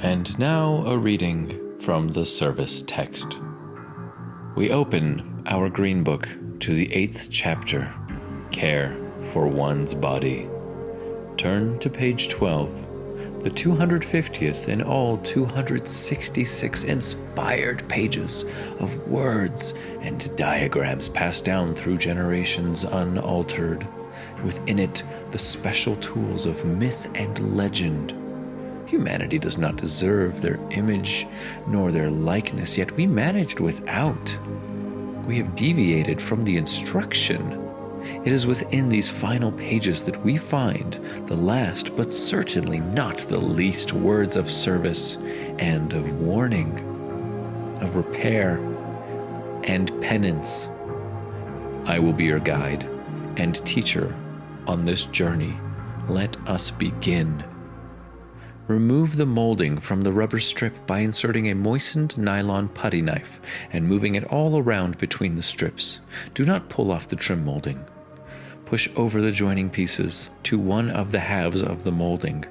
And now a reading from the service text. We open our green book to the 8th chapter, Care for One's Body. Turn to page 12, the 250th in all 266 inspired pages of words and diagrams passed down through generations unaltered. Within it, the special tools of myth and legend. Humanity does not deserve their image nor their likeness, yet we managed without. We have deviated from the instruction. It is within these final pages that we find the last, but certainly not the least, words of service and of warning, of repair and penance. I will be your guide and teacher on this journey. Let us begin. Remove the molding from the rubber strip by inserting a moistened nylon putty knife and moving it all around between the strips. Do not pull off the trim molding. Push over the joining pieces to one of the halves of the molding.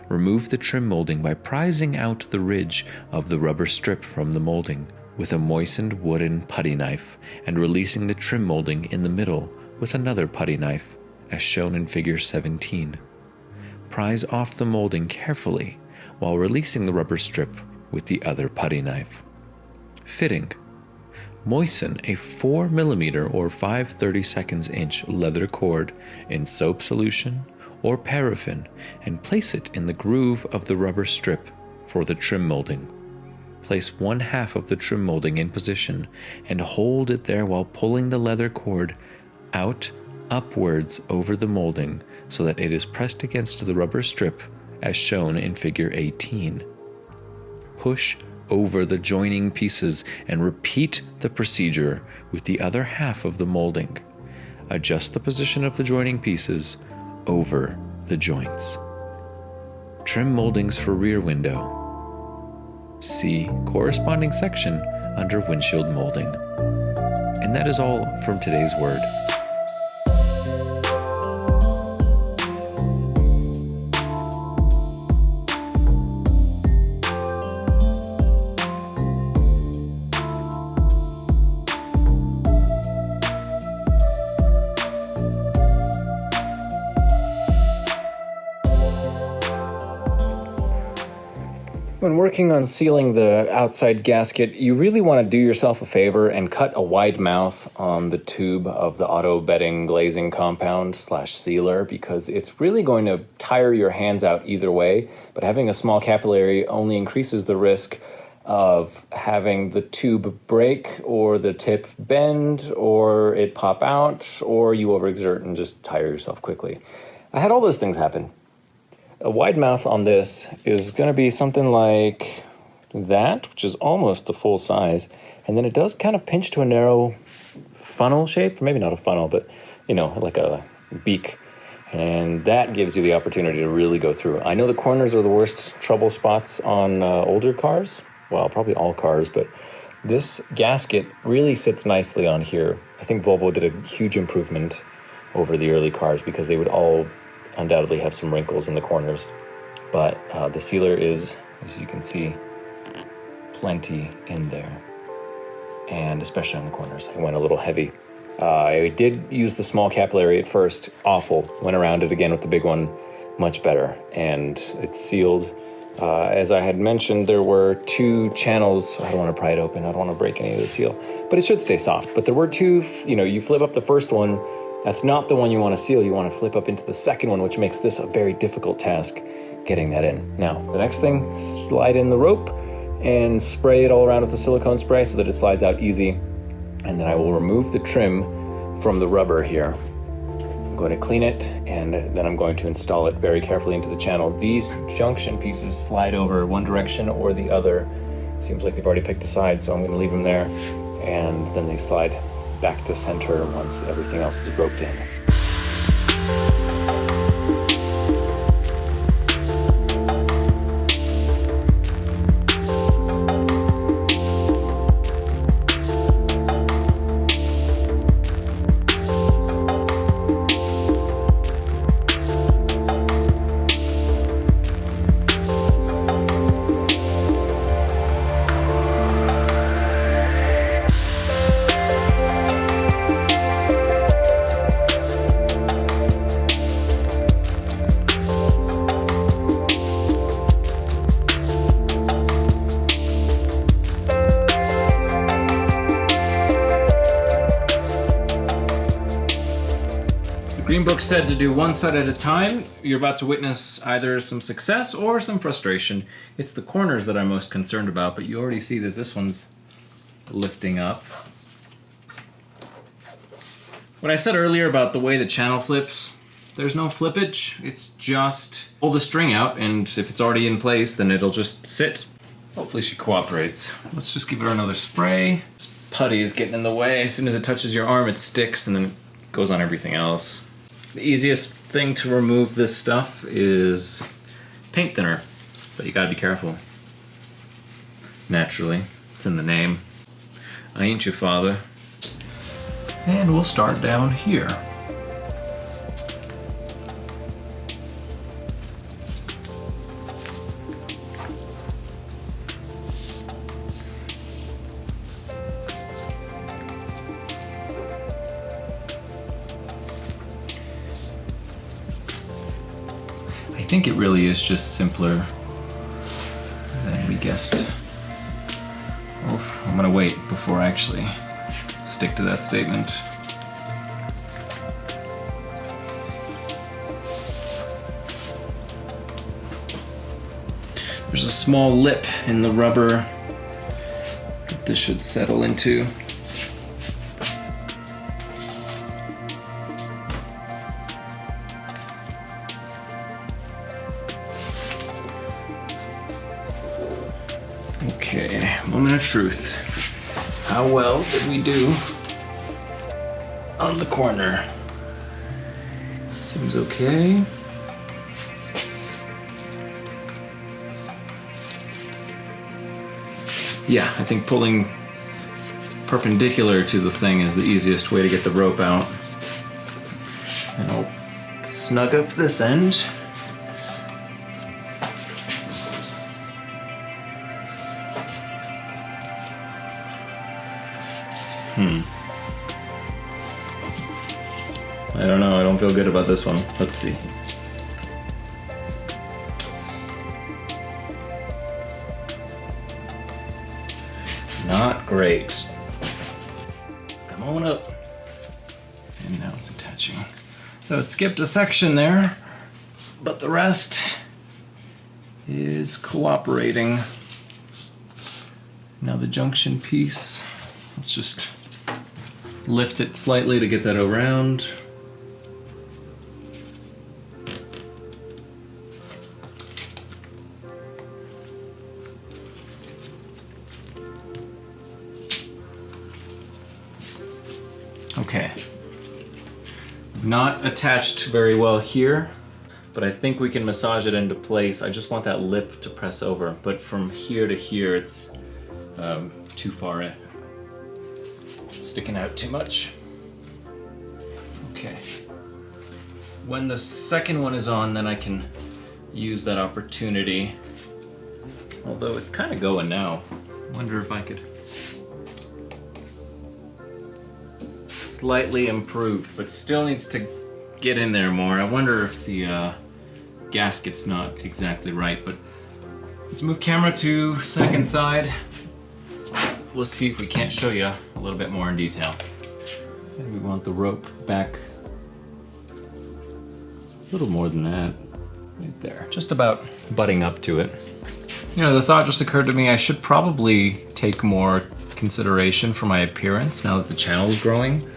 Remove the trim molding by prizing out the ridge of the rubber strip from the molding with a moistened wooden putty knife and releasing the trim molding in the middle with another putty knife, as shown in figure 17. Prise off the molding carefully while releasing the rubber strip with the other putty knife. Fitting. Moisten a 4mm or 5/32 inch leather cord in soap solution or paraffin and place it in the groove of the rubber strip for the trim molding. Place one half of the trim molding in position and hold it there while pulling the leather cord out upwards over the molding so that it is pressed against the rubber strip as shown in figure 18. Push over the joining pieces and repeat the procedure with the other half of the molding. Adjust the position of the joining pieces over the joints. Trim moldings for rear window. See corresponding section under windshield molding. And that is all from today's word. When working on sealing the outside gasket, you really want to do yourself a favor and cut a wide mouth on the tube of the auto bedding glazing compound / sealer, because it's really going to tire your hands out either way, but having a small capillary only increases the risk of having the tube break or the tip bend or it pop out or you overexert and just tire yourself quickly. I had all those things happen. A wide mouth on this is going to be something like that, which is almost the full size. And then it does kind of pinch to a narrow funnel shape, maybe not a funnel, but like a beak. And that gives you the opportunity to really go through. I know the corners are the worst trouble spots on older cars. Well, probably all cars, but this gasket really sits nicely on here. I think Volvo did a huge improvement over the early cars because they would all undoubtedly have some wrinkles in the corners, but the sealer is, as you can see, plenty in there, and especially on the corners. I went a little heavy. I did use the small capillary at first, awful. Went around it again with the big one, much better, and it's sealed. As I had mentioned, there were 2 channels. I don't want to pry it open. I don't want to break any of the seal, but it should stay soft. But there were 2, you flip up the first one. That's not the one you want to seal. You want to flip up into the second one, which makes this a very difficult task, getting that in. Now, the next thing, slide in the rope and spray it all around with the silicone spray so that it slides out easy. And then I will remove the trim from the rubber here. I'm going to clean it, and then I'm going to install it very carefully into the channel. These junction pieces slide over one direction or the other. It seems like they've already picked a side, so I'm going to leave them there. And then they slide back to center once everything else is roped in. Green Book said to do one side at a time. You're about to witness either some success or some frustration. It's the corners that I'm most concerned about, but you already see that this one's lifting up. What I said earlier about the way the channel flips, there's no flippage. It's just pull the string out, and if it's already in place, then it'll just sit. Hopefully she cooperates. Let's just give her another spray. This putty is getting in the way. As soon as it touches your arm, it sticks and then it goes on everything else. The easiest thing to remove this stuff is paint thinner, but you gotta be careful. Naturally, it's in the name. I ain't your father. And we'll start down here. I think it really is just simpler than we guessed. Oh, I'm gonna wait before I actually stick to that statement. There's a small lip in the rubber that this should settle into. Okay, moment of truth. How well did we do on the corner? Seems okay. Yeah, I think pulling perpendicular to the thing is the easiest way to get the rope out. And I'll snug up this end. I don't know, I don't feel good about this one. Let's see. Not great. Come on up. And now it's attaching. So it skipped a section there, but the rest is cooperating. Now the junction piece, let's just lift it slightly to get that around. Okay. Not attached very well here, but I think we can massage it into place. I just want that lip to press over, but from here to here it's too far in. Sticking out too much. Okay. When the second one is on, then I can use that opportunity. Although it's kind of going now. Wonder if I could slightly improved, but still needs to get in there more. I wonder if the gasket's not exactly right, but let's move camera to second side. We'll see if we can't show you a little bit more in detail. And we want the rope back a little more than that. Right there. Just about butting up to it. You know, the thought just occurred to me, I should probably take more consideration for my appearance now that the channel's growing.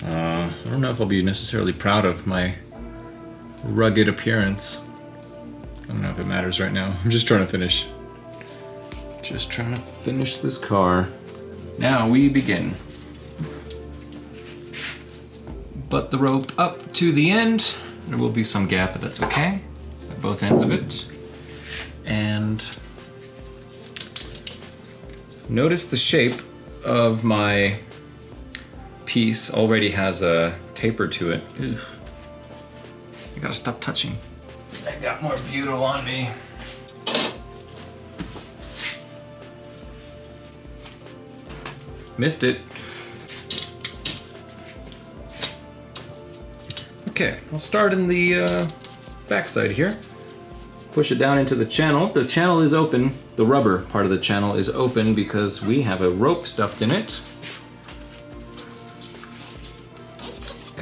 I don't know if I'll be necessarily proud of my rugged appearance. I don't know if it matters right now. I'm just trying to finish. Just trying to finish this car. Now we begin. Butt the rope up to the end. There will be some gap, but that's okay. At both ends of it. And notice the shape of my piece already has a taper to it. Ugh. I gotta stop touching. I got more butyl on me. Missed it. Okay, I'll start in the backside here. Push it down into the channel. The channel is open. The rubber part of the channel is open because we have a rope stuffed in it.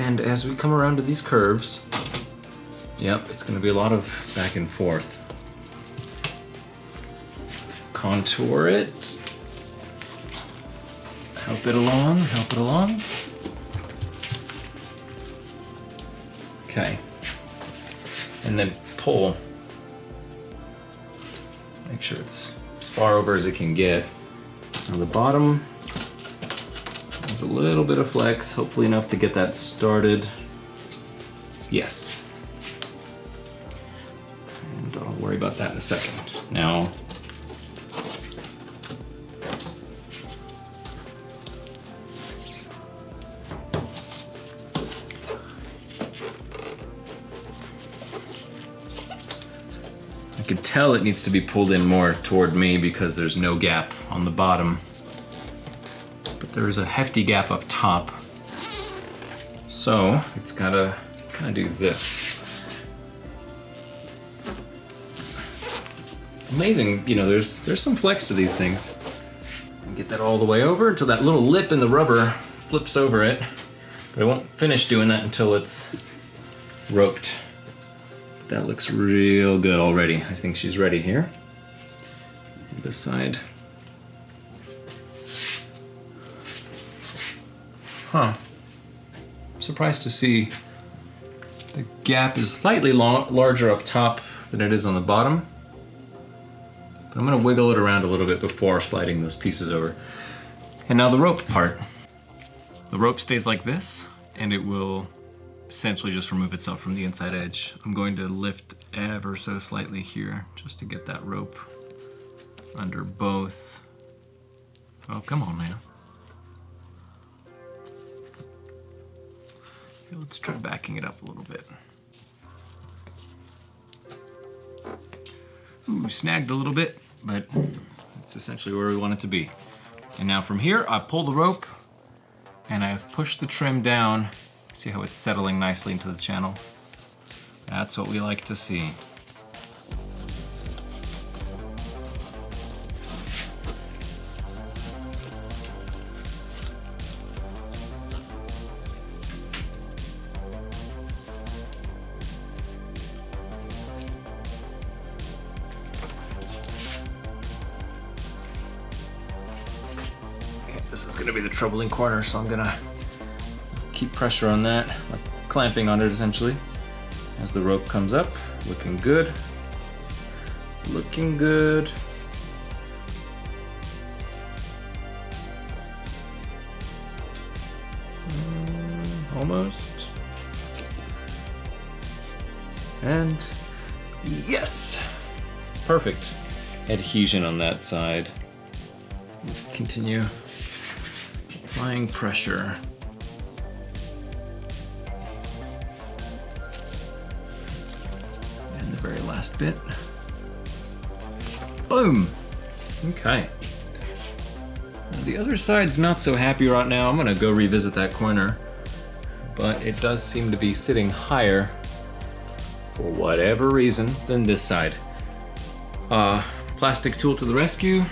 And as we come around to these curves, yep, it's going to be a lot of back and forth. Contour it. Help it along, help it along. Okay. And then pull. Make sure it's as far over as it can get. On the bottom, there's a little bit of flex, hopefully enough to get that started. Yes. And I'll worry about that in a second. Now, I could tell it needs to be pulled in more toward me because there's no gap on the bottom. But there's a hefty gap up top. So it's gotta kind of do this. Amazing, you know, there's some flex to these things. Get that all the way over until that little lip in the rubber flips over it. But I won't finish doing that until it's roped. That looks real good already. I think she's ready here. This side. Huh. I'm surprised to see the gap is slightly larger up top than it is on the bottom. But I'm gonna wiggle it around a little bit before sliding those pieces over. And now the rope part. The rope stays like this, and it will essentially just remove itself from the inside edge. I'm going to lift ever so slightly here just to get that rope under both. Oh, come on now. Okay, let's try backing it up a little bit. Ooh, snagged a little bit, but that's essentially where we want it to be. And now from here, I pull the rope and I push the trim down. See how it's settling nicely into the channel? That's what we like to see. Okay, this is gonna be the troubling corner, so I'm gonna keep pressure on that, like clamping on it essentially. As the rope comes up, looking good. Looking good. Almost. And yes! Perfect. Adhesion on that side. Continue applying pressure. Very last bit. Boom! Okay. The other side's not so happy right now. I'm gonna go revisit that corner, but it does seem to be sitting higher for whatever reason than this side. Plastic tool to the rescue.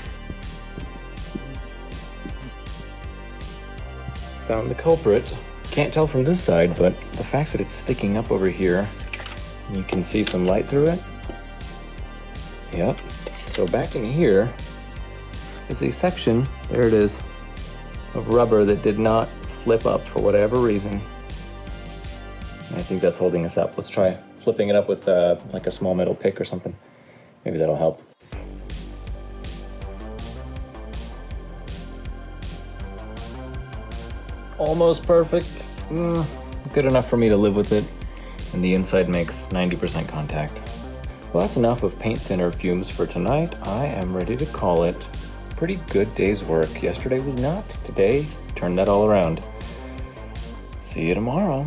Found the culprit. Can't tell from this side, but the fact that it's sticking up over here, you can see some light through it. Yep. So back in here is a section, there it is, of rubber that did not flip up for whatever reason. And I think that's holding us up. Let's try flipping it up with like a small metal pick or something. Maybe that'll help. Almost perfect. Good enough for me to live with it. And the inside makes 90% contact. Well, that's enough of paint thinner fumes for tonight. I am ready to call it a pretty good day's work. Yesterday was not. Today, turned that all around. See you tomorrow.